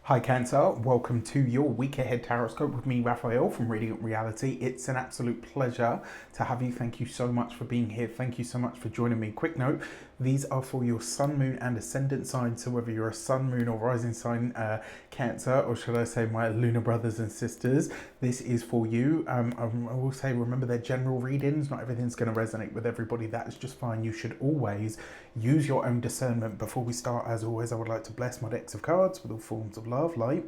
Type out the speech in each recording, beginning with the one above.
Hi Cancer, welcome to your week ahead Taroscope with me, Raphael from Reydiant Reality. It's an absolute pleasure to have you. Thank you so much for being here. Thank you so much for joining me. Quick note, these are for your sun, moon and ascendant signs. So whether you're a sun, moon or rising sign Cancer, or should I say my lunar brothers and sisters, this is for you. I will say, remember they're general readings. Not everything's going to resonate with everybody. That is just fine. You should always use your own discernment. Before we start, as always, I would like to bless my decks of cards with all forms of love, light,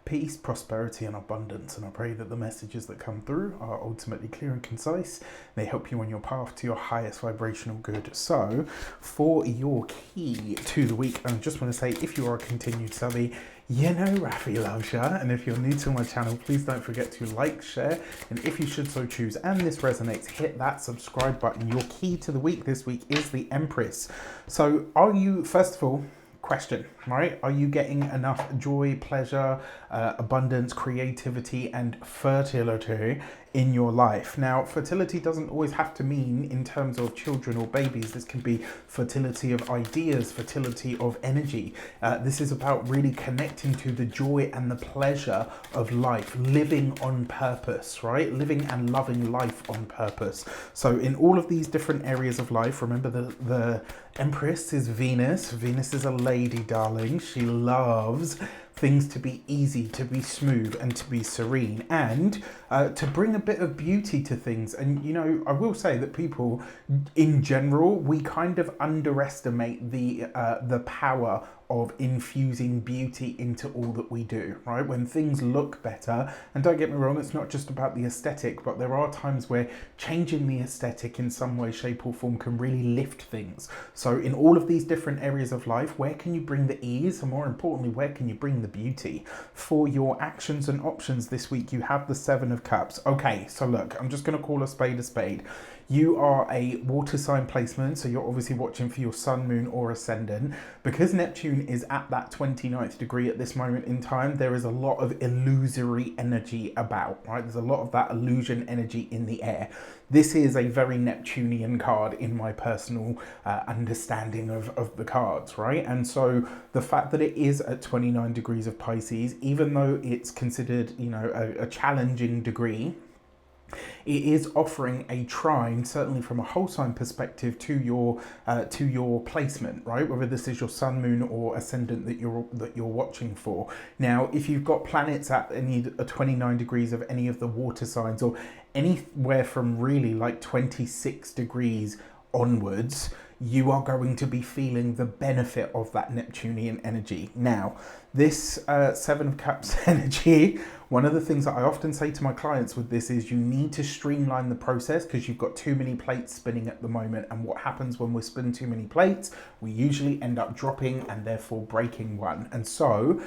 peace, prosperity and abundance, and I pray that the messages that come through are ultimately clear and concise. They help you on your path to your highest vibrational good. So for your key to the week, I just want to say, if you are a continued subby, you know Rafi loves ya, and if you're new to my channel, please don't forget to like, share, and if you should so choose and this resonates, hit that subscribe button. Your key to the week this week is the Empress. So are you, first of all, question, right? Are you getting enough joy, pleasure, abundance, creativity, and fertility in your life? Now, fertility doesn't always have to mean in terms of children or babies. This can be fertility of ideas, fertility of energy. This is about really connecting to the joy and the pleasure of life, living on purpose, right? Living and loving life on purpose. So in all of these different areas of life, remember the Empress is Venus. Venus is a lady, darling. She loves things to be easy, to be smooth and to be serene, and to bring a bit of beauty to things. And you know, I will say that people in general, we kind of underestimate the power of infusing beauty into all that we do, right? When things look better, and don't get me wrong, it's not just about the aesthetic, but there are times where changing the aesthetic in some way, shape or form can really lift things. So in all of these different areas of life, where can you bring the ease, and more importantly, where can you bring the beauty? For your actions and options this week, you have the Seven of Cups. Okay, so look, I'm just going to call a spade a spade. You are a water sign placement, so you're obviously watching for your sun, moon or ascendant. Because Neptune is at that 29th degree at this moment in time, there is a lot of illusory energy about, right? There's a lot of that illusion energy in the air. This is a very Neptunian card in my personal understanding of the cards, right? And so the fact that it is at 29 degrees of Pisces, even though it's considered, you know, a challenging degree, it is offering a trine, certainly from a whole sign perspective, to your placement, right? Whether this is your sun, moon, or ascendant that you're watching for. Now, if you've got planets at any 29 degrees of any of the water signs, or anywhere from really like 26 degrees onwards, you are going to be feeling the benefit of that Neptunian energy. Now, this Seven of Cups energy, one of the things that I often say to my clients with this is you need to streamline the process, because you've got too many plates spinning at the moment. And what happens when we spin too many plates? We usually end up dropping and therefore breaking one. And so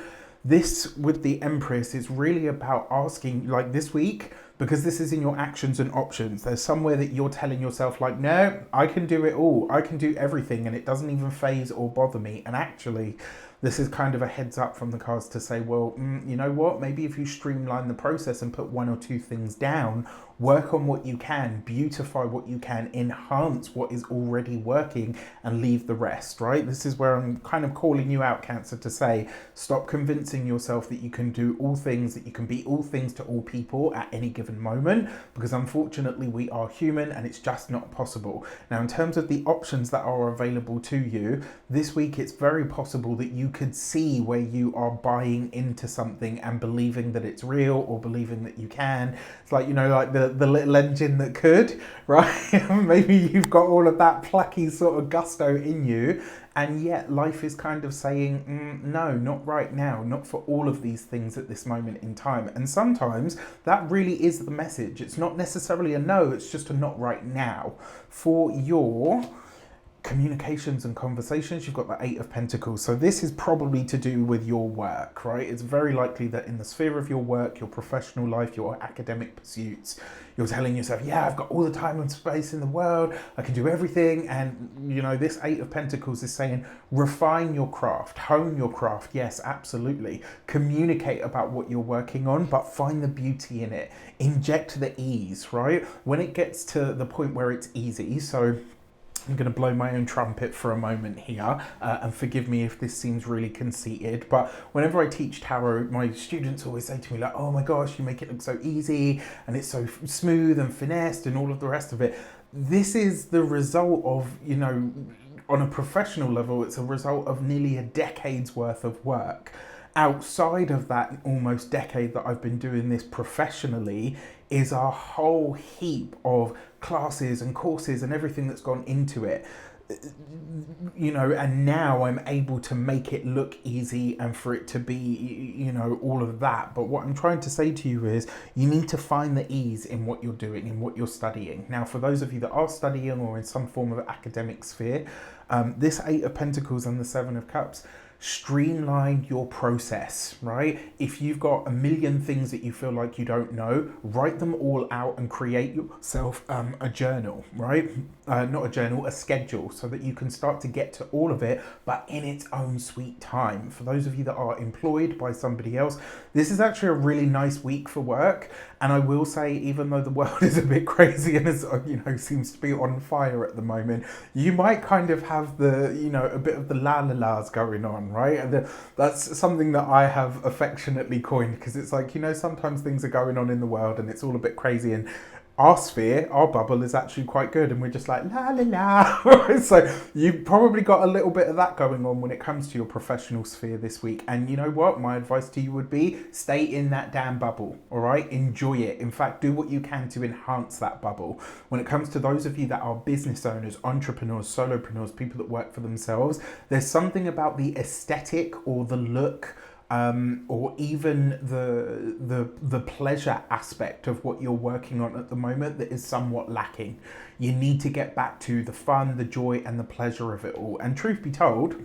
this with the Empress is really about asking, like this week, because this is in your actions and options, there's somewhere that you're telling yourself like, no, I can do it all. I can do everything and it doesn't even phase or bother me. And actually, this is kind of a heads up from the cards to say, well, you know what, maybe if you streamline the process and put one or two things down, work on what you can, beautify what you can, enhance what is already working and leave the rest, right? This is where I'm kind of calling you out, Cancer, to say, stop convincing yourself that you can do all things, that you can be all things to all people at any given moment, because unfortunately we are human and it's just not possible. Now, in terms of the options that are available to you, this week it's very possible that you could see where you are buying into something and believing that it's real, or believing that you can. It's like, you know, like the little engine that could, right? Maybe you've got all of that plucky sort of gusto in you, and yet life is kind of saying, no, not right now, not for all of these things at this moment in time. And sometimes that really is the message. It's not necessarily a no, it's just a not right now. For your communications and conversations, you've got the Eight of Pentacles. So this is probably to do with your work, right? It's very likely that in the sphere of your work, your professional life, your academic pursuits, you're telling yourself, yeah, I've got all the time and space in the world, I can do everything. And you know, this Eight of Pentacles is saying, refine your craft, hone your craft. Yes, absolutely. Communicate about what you're working on, but find the beauty in it. Inject the ease, right? When it gets to the point where it's easy, so I'm going to blow my own trumpet for a moment here, and forgive me if this seems really conceited, but whenever I teach tarot, my students always say to me like, oh my gosh, you make it look so easy and it's so smooth and finessed and all of the rest of it. This is the result of, on a professional level, it's a result of nearly a decade's worth of work. Outside of that almost decade that I've been doing this professionally is a whole heap of classes and courses and everything that's gone into it. And now I'm able to make it look easy and for it to be, all of that. But what I'm trying to say to you is you need to find the ease in what you're doing, in what you're studying. Now, for those of you that are studying or in some form of academic sphere, this Eight of Pentacles and the Seven of Cups, streamline your process, right? If you've got a million things that you feel like you don't know, write them all out and create yourself a journal, right? Not a journal, a schedule, so that you can start to get to all of it, but in its own sweet time. For those of you that are employed by somebody else, this is actually a really nice week for work. And I will say, even though the world is a bit crazy and is, seems to be on fire at the moment, you might kind of have the, a bit of the la-la-las going on, right? And that's something that I have affectionately coined, because it's like, sometimes things are going on in the world and it's all a bit crazy, and our sphere, our bubble is actually quite good, and we're just like la la la. So you've probably got a little bit of that going on when it comes to your professional sphere this week. And you know what? My advice to you would be stay in that damn bubble, all right? Enjoy it. In fact, do what you can to enhance that bubble. When it comes to those of you that are business owners, entrepreneurs, solopreneurs, people that work for themselves, there's something about the aesthetic or the look, or even the pleasure aspect of what you're working on at the moment that is somewhat lacking. You need to get back to the fun, the joy, and the pleasure of it all. And truth be told,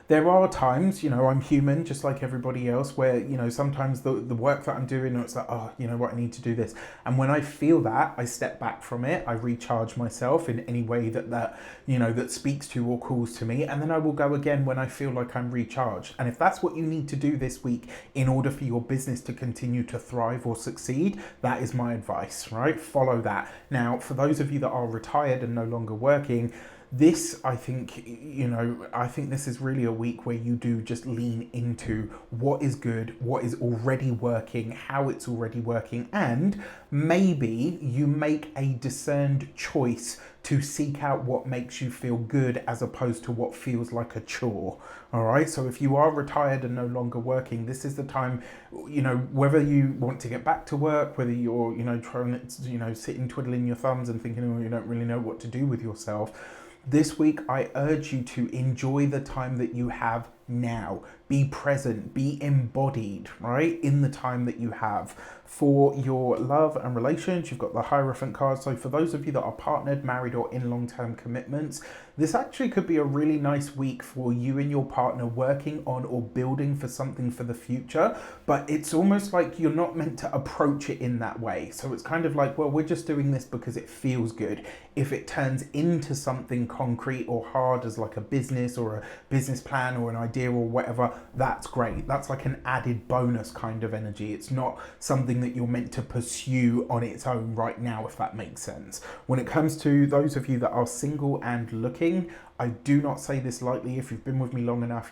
there are times, I'm human just like everybody else, where, sometimes the work that I'm doing, it's like, oh, you know what, I need to do this. And when I feel that, I step back from it, I recharge myself in any way that speaks to or calls to me. And then I will go again when I feel like I'm recharged. And if that's what you need to do this week in order for your business to continue to thrive or succeed, that is my advice, right? Follow that. Now, for those of you that are retired and no longer working, this, I think this is really a week where you do just lean into what is good, what is already working, how it's already working, and maybe you make a discerned choice to seek out what makes you feel good as opposed to what feels like a chore. All right. So if you are retired and no longer working, this is the time, whether you want to get back to work, whether you're, trying to, sitting twiddling your thumbs and thinking, oh, you don't really know what to do with yourself. This week, I urge you to enjoy the time that you have now. Be present, be embodied, right, in the time that you have. For your love and relations, you've got the Hierophant card. So for those of you that are partnered, married, or in long-term commitments, this actually could be a really nice week for you and your partner working on or building for something for the future. But it's almost like you're not meant to approach it in that way. So it's kind of like, well, we're just doing this because it feels good. If it turns into something concrete or hard as like a business or a business plan or an idea or whatever, that's great. That's like an added bonus kind of energy. It's not something that you're meant to pursue on its own right now, if that makes sense. When it comes to those of you that are single and looking, I do not say this lightly. If you've been with me long enough,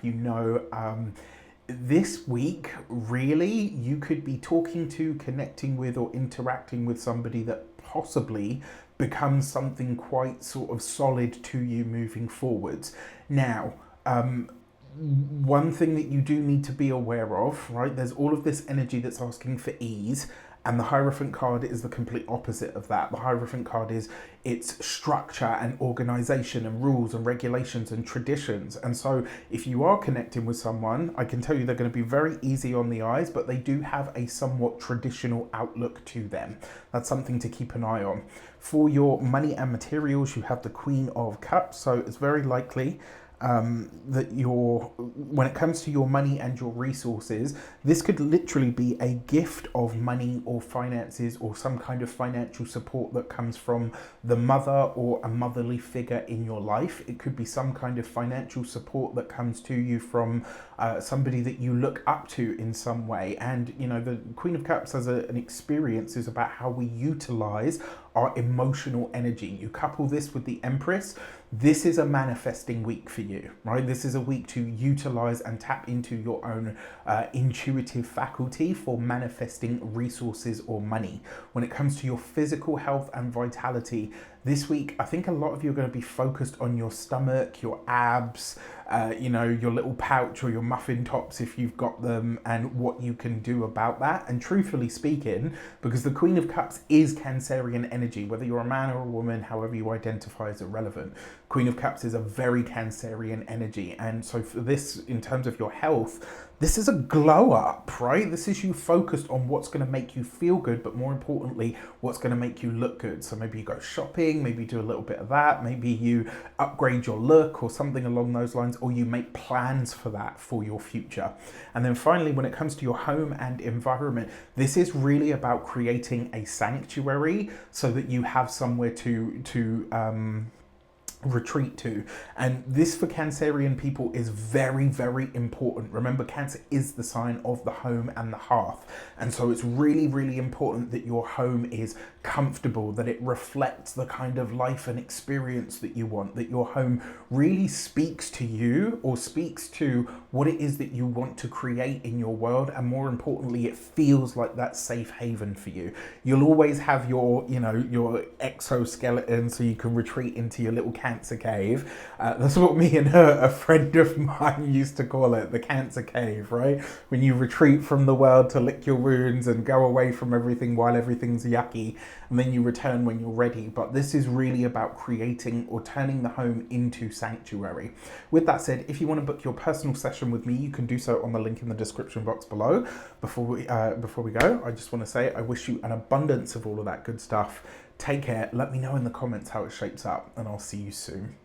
this week, really, you could be talking to, connecting with, or interacting with somebody that possibly becomes something quite sort of solid to you moving forwards. Now, one thing that you do need to be aware of, right? There's all of this energy that's asking for ease, and the Hierophant card is the complete opposite of that. The Hierophant card is its structure and organization and rules and regulations and traditions. And so if you are connecting with someone, I can tell you they're going to be very easy on the eyes, but they do have a somewhat traditional outlook to them. That's something to keep an eye on. For your money and materials, you have the Queen of Cups. So it's very likely that when it comes to your money and your resources, this could literally be a gift of money or finances or some kind of financial support that comes from the mother or a motherly figure in your life. It could be some kind of financial support that comes to you from somebody that you look up to in some way. And you know, the Queen of Cups as an experience is about how we utilize our emotional energy. You couple this with the Empress, this is a manifesting week for you, right? This is a week to utilize and tap into your own intuitive faculty for manifesting resources or money. When it comes to your physical health and vitality, this week, I think a lot of you are going to be focused on your stomach, your abs, you know, your little pouch or your muffin tops if you've got them, and what you can do about that. And truthfully speaking, because the Queen of Cups is Cancerian energy, whether you're a man or a woman, however you identify is irrelevant. Queen of Cups is a very Cancerian energy. And so for this, in terms of your health, this is a glow up, right? This is you focused on what's going to make you feel good, but more importantly, what's going to make you look good. So maybe you go shopping, maybe you do a little bit of that, maybe you upgrade your look or something along those lines, or you make plans for that for your future. And then finally, when it comes to your home and environment, this is really about creating a sanctuary so that you have somewhere to retreat to. And this for Cancerian people is very, very important. Remember, Cancer is the sign of the home and the hearth, and so it's really, really important that your home is comfortable, that it reflects the kind of life and experience that you want, that your home really speaks to you or speaks to what it is that you want to create in your world, and more importantly, it feels like that safe haven for you. You'll always have your, you know, your exoskeleton so you can retreat into your little Cancer cave. That's what me and a friend of mine used to call it, the Cancer cave, right? When you retreat from the world to lick your wounds and go away from everything while everything's yucky, and then you return when you're ready. But this is really about creating or turning the home into sanctuary. With that said, if you want to book your personal session with me, you can do so on the link in the description box below. Before we go, I just want to say I wish you an abundance of all of that good stuff. Take care. Let me know in the comments how it shapes up, and I'll see you soon.